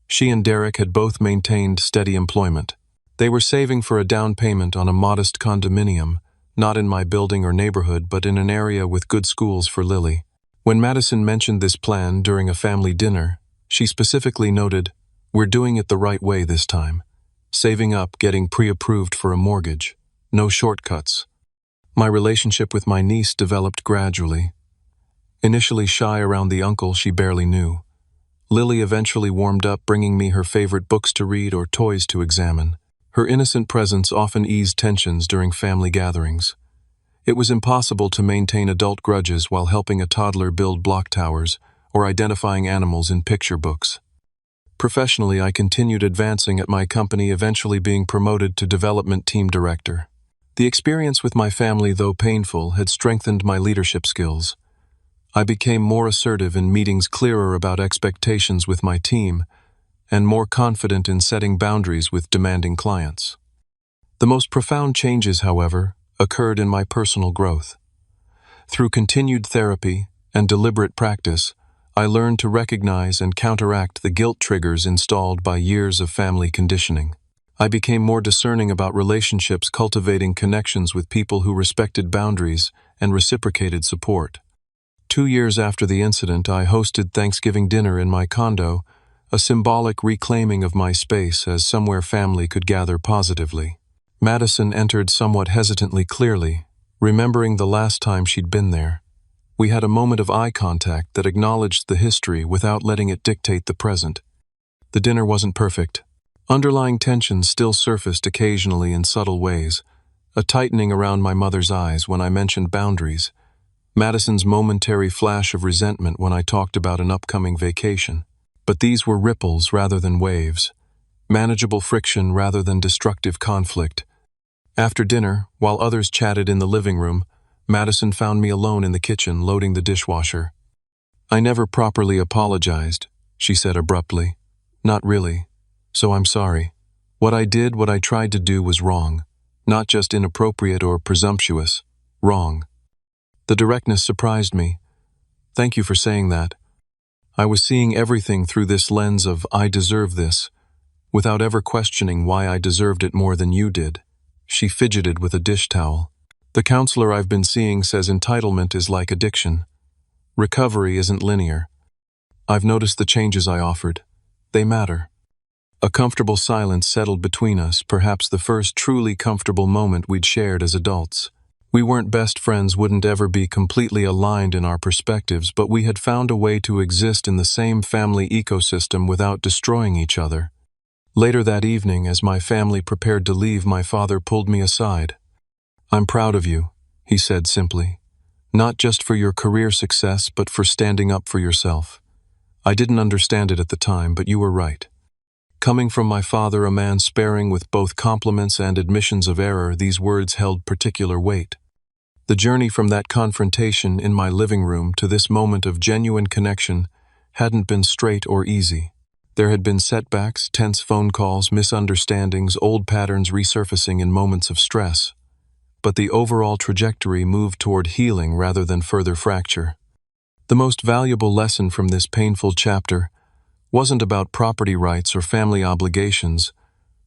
She and Derek had both maintained steady employment. They were saving for a down payment on a modest condominium, not in my building or neighborhood, but in an area with good schools for Lily. When Madison mentioned this plan during a family dinner, she specifically noted, "We're doing it the right way this time. Saving up, getting pre-approved for a mortgage. No shortcuts." My relationship with my niece developed gradually. Initially shy around the uncle she barely knew, Lily eventually warmed up, bringing me her favorite books to read or toys to examine. Her innocent presence often eased tensions during family gatherings. It was impossible to maintain adult grudges while helping a toddler build block towers or identifying animals in picture books. Professionally, I continued advancing at my company, eventually being promoted to development team director. The experience with my family, though painful, had strengthened my leadership skills. I became more assertive in meetings, clearer about expectations with my team, and more confident in setting boundaries with demanding clients. The most profound changes, however, occurred in my personal growth. Through continued therapy and deliberate practice, I learned to recognize and counteract the guilt triggers installed by years of family conditioning. I became more discerning about relationships, cultivating connections with people who respected boundaries and reciprocated support. 2 years after the incident, I hosted Thanksgiving dinner in my condo, a symbolic reclaiming of my space as somewhere family could gather positively. Madison entered somewhat hesitantly clearly, remembering the last time she'd been there. We had a moment of eye contact that acknowledged the history without letting it dictate the present. The dinner wasn't perfect. Underlying tensions still surfaced occasionally in subtle ways, a tightening around my mother's eyes when I mentioned boundaries, Madison's momentary flash of resentment when I talked about an upcoming vacation. But these were ripples rather than waves, manageable friction rather than destructive conflict. After dinner, while others chatted in the living room, Madison found me alone in the kitchen loading the dishwasher. "I never properly apologized," she said abruptly. "Not really. So I'm sorry. What I tried to do was wrong. Not just inappropriate or presumptuous. Wrong." The directness surprised me. "Thank you for saying that. I was seeing everything through this lens of 'I deserve this,' without ever questioning why I deserved it more than you did." She fidgeted with a dish towel. "The counselor I've been seeing says entitlement is like addiction. Recovery isn't linear. I've noticed the changes I offered. They matter." A comfortable silence settled between us, perhaps the first truly comfortable moment we'd shared as adults. We weren't best friends, wouldn't ever be completely aligned in our perspectives, but we had found a way to exist in the same family ecosystem without destroying each other. Later that evening, as my family prepared to leave, my father pulled me aside. "I'm proud of you," he said simply. "Not just for your career success, but for standing up for yourself. I didn't understand it at the time, but you were right." Coming from my father, a man sparing with both compliments and admissions of error, these words held particular weight. The journey from that confrontation in my living room to this moment of genuine connection hadn't been straight or easy. There had been setbacks, tense phone calls, misunderstandings, old patterns resurfacing in moments of stress. But the overall trajectory moved toward healing rather than further fracture. The most valuable lesson from this painful chapter wasn't about property rights or family obligations,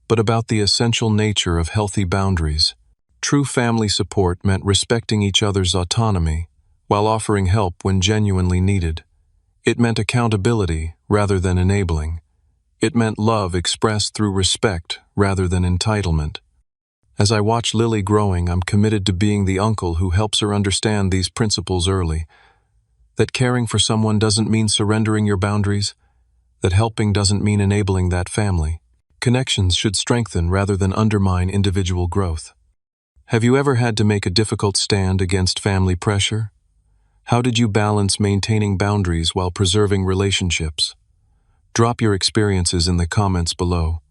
but about the essential nature of healthy boundaries. True family support meant respecting each other's autonomy while offering help when genuinely needed. It meant accountability rather than enabling. It meant love expressed through respect rather than entitlement. As I watch Lily growing, I'm committed to being the uncle who helps her understand these principles early. That caring for someone doesn't mean surrendering your boundaries, that helping doesn't mean enabling that family. Connections should strengthen rather than undermine individual growth. Have you ever had to make a difficult stand against family pressure? How did you balance maintaining boundaries while preserving relationships? Drop your experiences in the comments below,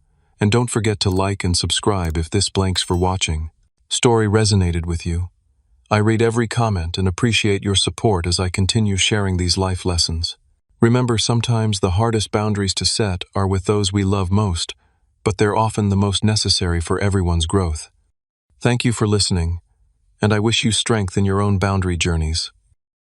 and don't forget to like and subscribe if this blanks for watching. Story resonated with you. I read every comment and appreciate your support as I continue sharing these life lessons. Remember, sometimes the hardest boundaries to set are with those we love most, but they're often the most necessary for everyone's growth. Thank you for listening, and I wish you strength in your own boundary journeys.